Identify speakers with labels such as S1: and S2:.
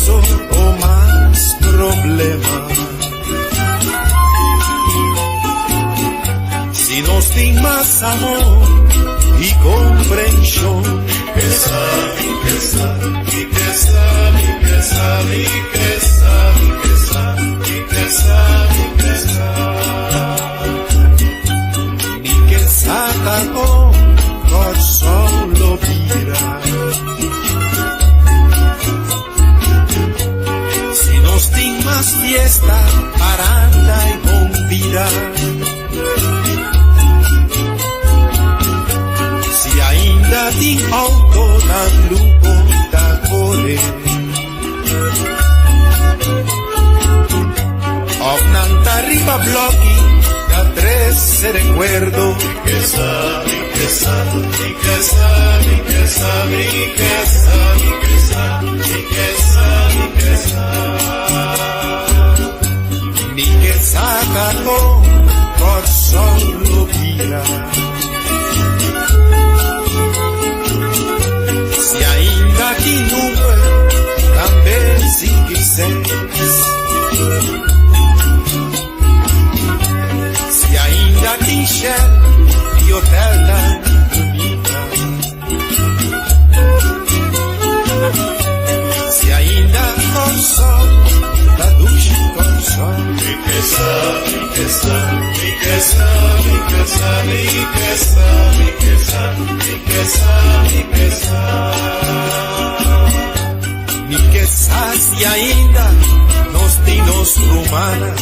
S1: caso ou mais problema. Se nós tem mais amor e compreensão, mi que saca con corazón lo vira. Se nós tem mais fiesta, paranda e bombira. Se ainda tem auto na lupo da core, of nanta riba bloqui da tres recuerdo. Mi que saca con corazón lo vira. Se ainda que nunca também se quiseres, se ainda que Shell e hotel da bonita, se ainda com sol da ducha com sol, mi que se ainda nós tem nos rumana.